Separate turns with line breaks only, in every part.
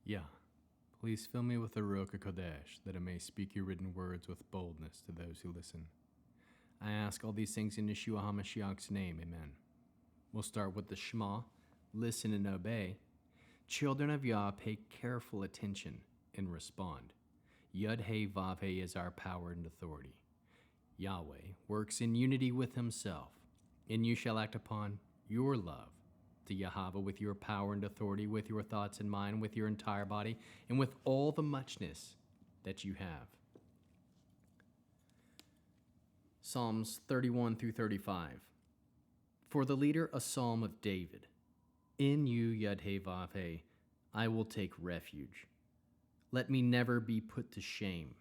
Yah, please fill me with the Ruach HaKodesh, that I may speak your written words with boldness to those who listen. I ask all these things in Yeshua HaMashiach's name, amen. We'll start with the Shema, listen and obey. Children of Yah, pay careful attention and respond. Yud-He Vav-He is our power and authority. Yahweh works in unity with himself, and you shall act upon your love to Yahweh with your power and authority, with your thoughts in mind, with your entire body, and with all the muchness that you have. Psalms 31 through 35. For the leader, a psalm of David. In you, Yud-He Vav-He, I will take refuge. Let me never be put to shame.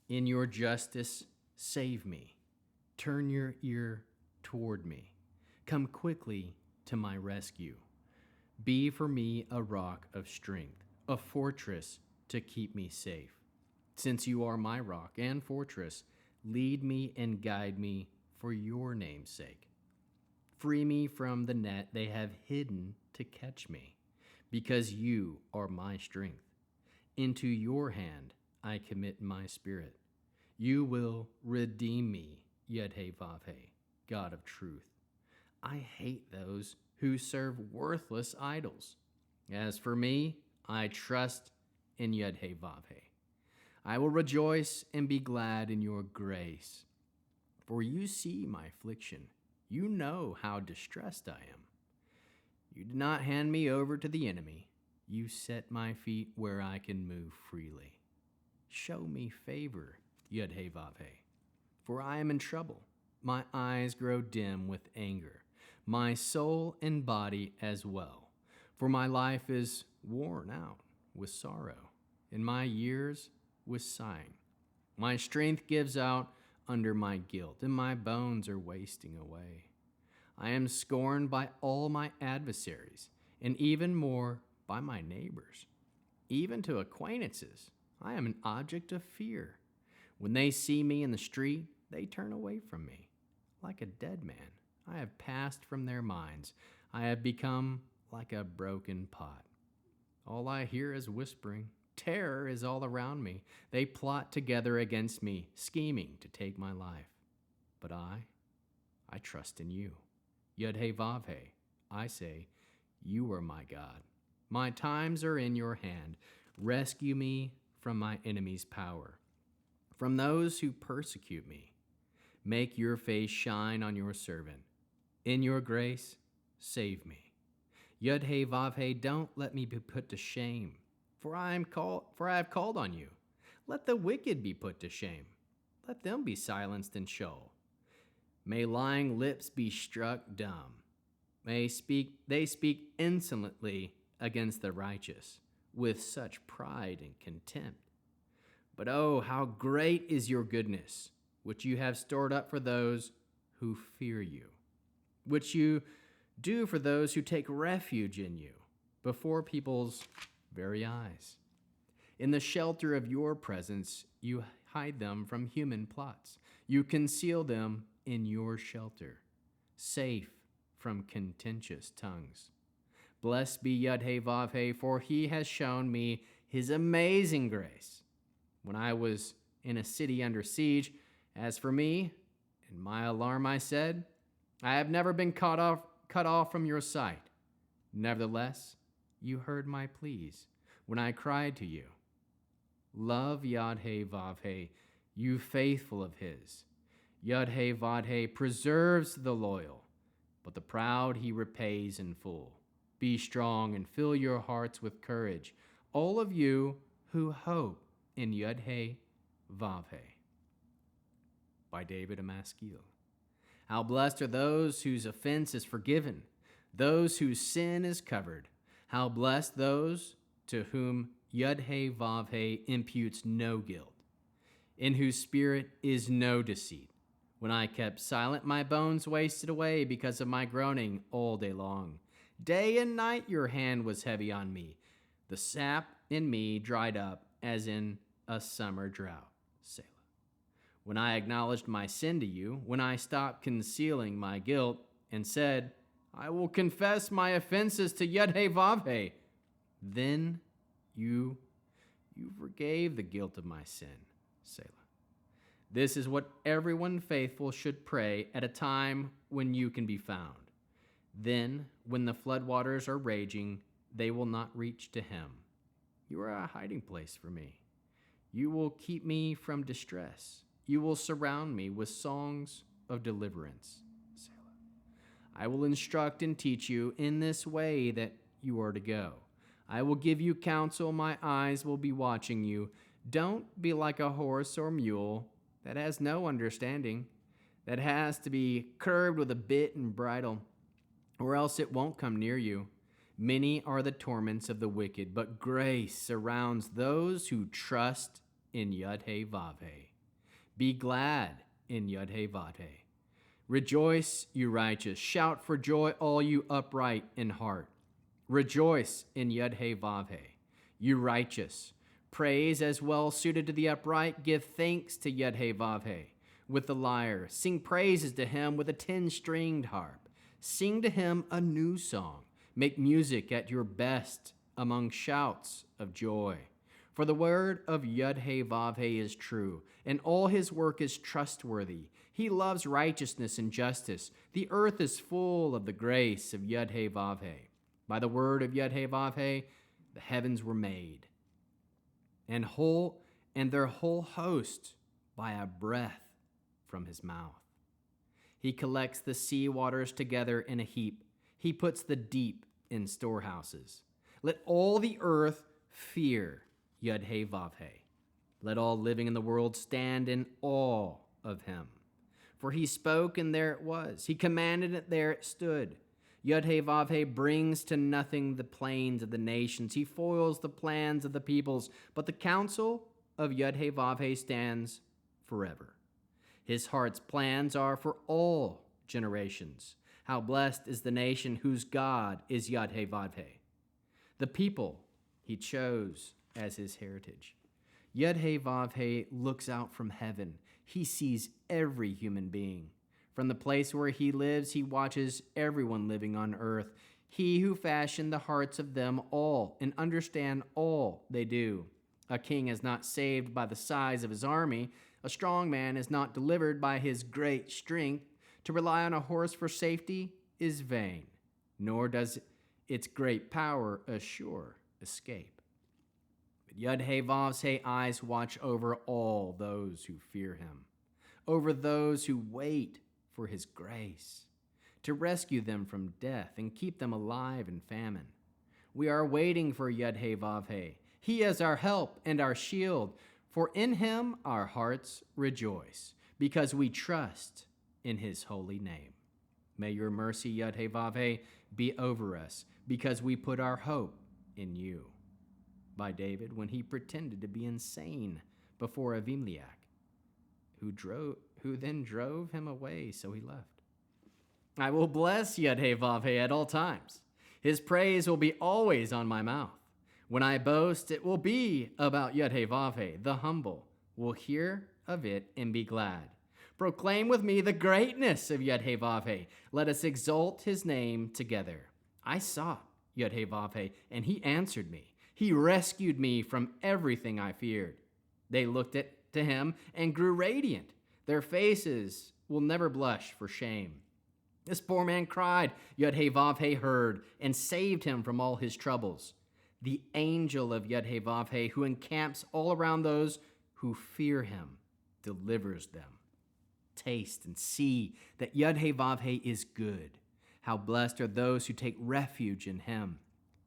In your justice, save me. Turn your ear toward me. Come quickly to my rescue. Be for me a rock of strength, a fortress to keep me safe. Since you are my rock and fortress, lead me and guide me for your name's sake. Free me from the net they have hidden to catch me, because you are my strength. Into your hand I commit my spirit. You will redeem me, Yud-He Vav-He, God of truth. I hate those who serve worthless idols. As for me, I trust in Yud-He Vav-He. I will rejoice and be glad in your grace. For you see my affliction. You know how distressed I am. You did not hand me over to the enemy. You set my feet where I can move freely. Show me favor, Yud-He Vav-He, for I am in trouble. My eyes grow dim with anger, my soul and body as well. For my life is worn out with sorrow, and my years with sighing. My strength gives out under my guilt, and my bones are wasting away. I am scorned by all my adversaries, and even more by my neighbors. Even to acquaintances, I am an object of fear. When they see me in the street, they turn away from me. Like a dead man, I have passed from their minds. I have become like a broken pot. All I hear is whispering. Terror is all around me. They plot together against me, scheming to take my life. But I trust in you. Yud-He Vav-He, I say, you are my God. My times are in your hand. Rescue me from my enemy's power, from those who persecute me. Make your face shine on your servant. In your grace, save me. Yud-He Vav-He, don't let me be put to shame, for I have called on you. Let the wicked be put to shame. Let them be silenced in Sheol. May lying lips be struck dumb. They speak insolently against the righteous, with such pride and contempt. But oh, how great is your goodness, which you have stored up for those who fear you, which you do for those who take refuge in you, before people's very eyes. In the shelter of your presence, you hide them from human plots. You conceal them in your shelter, safe from contentious tongues. Blessed be Yud-He Vav-He, for he has shown me his amazing grace. When I was in a city under siege, as for me, in my alarm I said, I have never been cut off from your sight. Nevertheless, you heard my pleas when I cried to you. Love Yud-He Vav-He, you faithful of his. Yud-He Vav-He preserves the loyal, but the proud he repays in full. Be strong and fill your hearts with courage, all of you who hope in Yud-He Vav-He. By David Amaskil. How blessed are those whose offense is forgiven, those whose sin is covered. How blessed those to whom Yud-He Vav-He imputes no guilt, in whose spirit is no deceit. When I kept silent, my bones wasted away because of my groaning all day long. Day and night your hand was heavy on me. The sap in me dried up as in a summer drought. Selah. When I acknowledged my sin to you, when I stopped concealing my guilt and said, I will confess my offenses to Yud-He Vav-He, then You forgave the guilt of my sin. Selah. This is what everyone faithful should pray at a time when you can be found. Then, when the floodwaters are raging, they will not reach to him. You are a hiding place for me. You will keep me from distress. You will surround me with songs of deliverance. Selah. I will instruct and teach you in this way that you are to go. I will give you counsel. My eyes will be watching you. Don't be like a horse or mule that has no understanding, that has to be curbed with a bit and bridle, or else it won't come near you. Many are the torments of the wicked, but grace surrounds those who trust in Yud-Heh-Vav. Be glad in Yud-Heh-Vav. Rejoice, you righteous. Shout for joy, all you upright in heart. Rejoice in Yud-Heh-Vav. You righteous. Praise as well suited to the upright. Give thanks to Yud-Heh-Vav with the lyre. Sing praises to him with a 10-stringed harp. Sing to him a new song. Make music at your best among shouts of joy. For the word of Yud-Heh-Vav is true, and all his work is trustworthy. He loves righteousness and justice. The earth is full of the grace of Yud-Heh-Vav. By the word of Yud-Heh-Vav, the heavens were made, and their whole host by a breath from his mouth. He collects the sea waters together in a heap. He puts the deep in storehouses. Let all the earth fear Yud-Heh-Vav. Let all living in the world stand in awe of him. For he spoke, and there it was. He commanded it, there it stood. Yud-Heh-Vav brings to nothing the plans of the nations. He foils the plans of the peoples, but the counsel of Yud-Heh-Vav stands forever. His heart's plans are for all generations. How blessed is the nation whose God is Yud-Heh-Vav, the people he chose as his heritage. Yud-Heh-Vav looks out from heaven. He sees every human being. From the place where he lives, he watches everyone living on earth. He who fashioned the hearts of them all and understand all they do. A king is not saved by the size of his army. A strong man is not delivered by his great strength. To rely on a horse for safety is vain, nor does its great power assure escape. But Yud-Heh-Vav's eyes watch over all those who fear him, over those who wait for his grace, to rescue them from death and keep them alive in famine. We are waiting for Yud-Heh-Vav. He is our help and our shield, for in him our hearts rejoice, because we trust in his holy name. May your mercy, Yud-Heh-Vav, be over us, because we put our hope in you. By David, when he pretended to be insane before Abimelech, who then drove him away, so he left. I will bless Yud-Heh-Vav at all times. His praise will be always on my mouth. When I boast, it will be about Yud-Heh-Vav. The humble will hear of it and be glad. Proclaim with me the greatness of Yud-Heh-Vav. Let us exalt his name together. I sought Yud-Heh-Vav, and he answered me. He rescued me from everything I feared. They looked to him and grew radiant. Their faces will never blush for shame. This poor man cried. Yud-Heh-Vav heard and saved him from all his troubles. The angel of Yud-Heh-Vav, who encamps all around those who fear him, delivers them. Taste and see that Yud-Heh-Vav is good. How blessed are those who take refuge in him.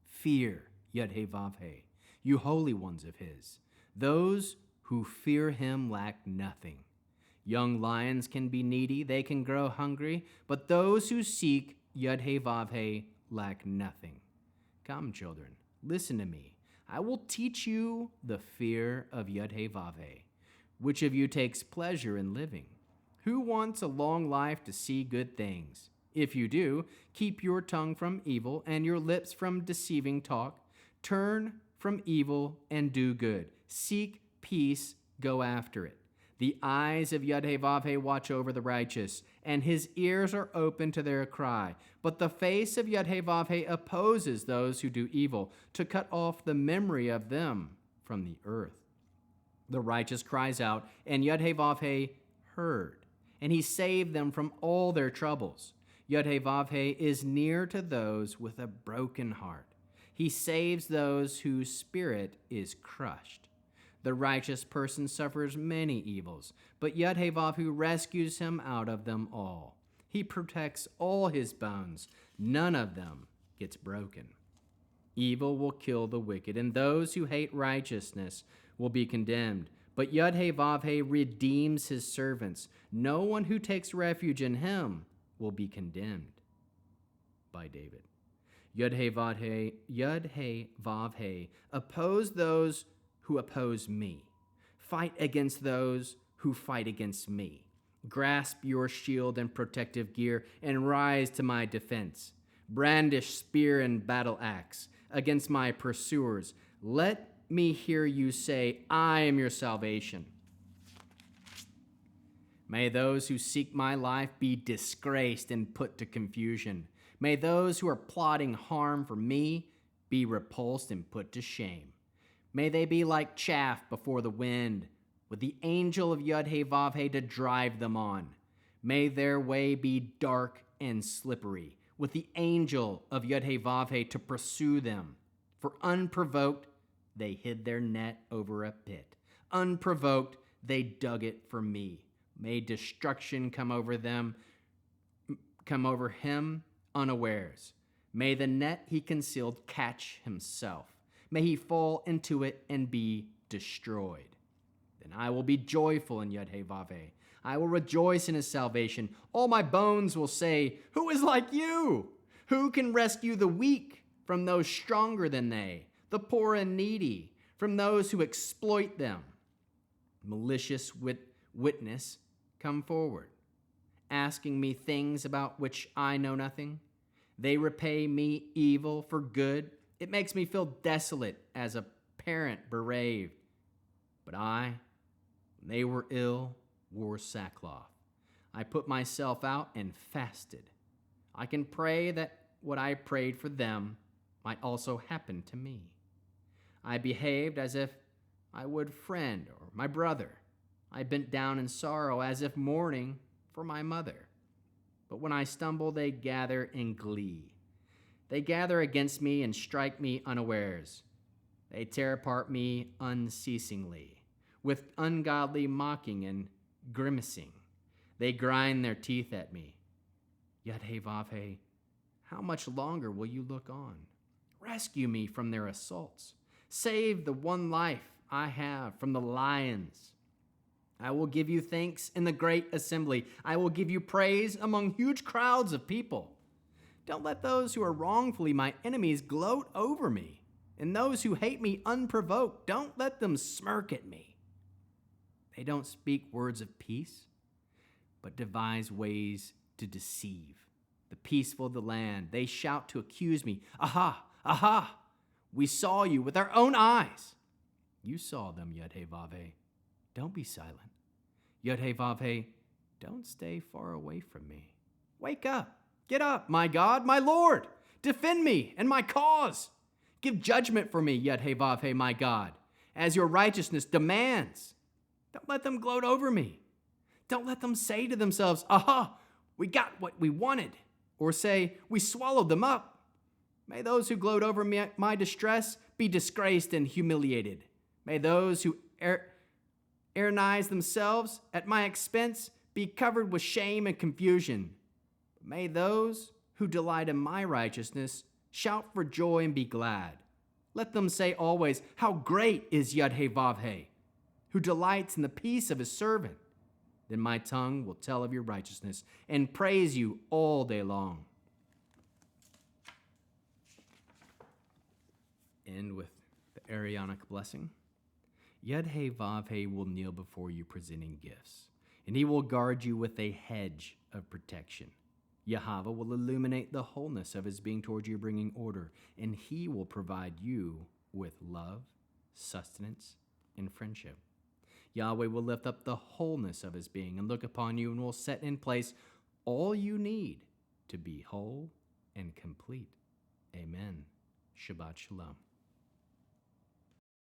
Fear Yud-Heh-Vav, you holy ones of his. Those who fear him lack nothing. Young lions can be needy, they can grow hungry, but those who seek Yud-Heh-Vav lack nothing. Come, children, listen to me. I will teach you the fear of Yud-Heh-Vav. Which of you takes pleasure in living? Who wants a long life to see good things? If you do, keep your tongue from evil and your lips from deceiving talk. Turn from evil and do good. Seek peace, go after it. The eyes of Yud-Heh-Vav-Heh watch over the righteous, and his ears are open to their cry. But the face of Yud-Heh-Vav-Heh opposes those who do evil, to cut off the memory of them from the earth. The righteous cries out, and Yud-Heh-Vav-Heh heard, and he saved them from all their troubles. Yud-Heh-Vav-Heh is near to those with a broken heart. He saves those whose spirit is crushed. The righteous person suffers many evils, but Yud-Heh-Vav-Heh rescues him out of them all. He protects all his bones. None of them gets broken. Evil will kill the wicked, and those who hate righteousness will be condemned. But Yud-Heh-Vav-Heh redeems his servants. No one who takes refuge in him will be condemned. By David. Yud-Heh-Vav-Heh oppose those who oppose me. Fight against those who fight against me. Grasp your shield and protective gear and rise to my defense. Brandish spear and battle axe against my pursuers. Let me hear you say, I am your salvation. May those who seek my life be disgraced and put to confusion. May those who are plotting harm for me be repulsed and put to shame. May they be like chaff before the wind, with the angel of Yud-Heh-Vav-Heh to drive them on. May their way be dark and slippery, with the angel of Yud-Heh-Vav-Heh to pursue them. For unprovoked, they hid their net over a pit. Unprovoked, they dug it for me. May destruction come over him unawares. May the net he concealed catch himself. May he fall into it and be destroyed. Then I will be joyful in Yud-Heh-Vav-Heh. I will rejoice in his salvation. All my bones will say, who is like you? Who can rescue the weak from those stronger than they, the poor and needy from those who exploit them? Malicious witness come forward, asking me things about which I know nothing. They repay me evil for good. It makes me feel desolate as a parent bereaved. But I, when they were ill, wore sackcloth. I put myself out and fasted. I can pray that what I prayed for them might also happen to me. I behaved as if I would friend or my brother. I bent down in sorrow as if mourning for my mother. But when I stumble, they gather in glee. They gather against me and strike me unawares. They tear apart me unceasingly, with ungodly mocking and grimacing. They grind their teeth at me. Yud-Heh-Vav-Heh, how much longer will you look on? Rescue me from their assaults. Save the one life I have from the lions. I will give you thanks in the great assembly. I will give you praise among huge crowds of people. Don't let those who are wrongfully my enemies gloat over me, and those who hate me unprovoked, don't let them smirk at me. They don't speak words of peace, but devise ways to deceive the peaceful of the land. They shout to accuse me. Aha, aha, we saw you with our own eyes. You saw them, Yud-Heh-Vav-Heh. Don't be silent. Yud-Heh-Vav-Heh, don't stay far away from me. Wake up. Get up, my God, my Lord. Defend me and my cause. Give judgment for me, Yud-Heh-Vav-Heh, my God, as your righteousness demands. Don't let them gloat over me. Don't let them say to themselves, aha, we got what we wanted, or say, we swallowed them up. May those who gloat over me, my distress be disgraced and humiliated. May those who ironize themselves at my expense be covered with shame and confusion. May those who delight in my righteousness shout for joy and be glad. Let them say always, how great is Yud-Heh-Vav-Heh, who delights in the peace of his servant. Then my tongue will tell of your righteousness and praise you all day long. End with the Aaronic blessing. Yud-Heh-Vav-Heh will kneel before you presenting gifts, and he will guard you with a hedge of protection. Yahweh will illuminate the wholeness of his being toward you, bringing order, and he will provide you with love, sustenance, and friendship. Yahweh will lift up the wholeness of his being and look upon you and will set in place all you need to be whole and complete. Amen. Shabbat Shalom.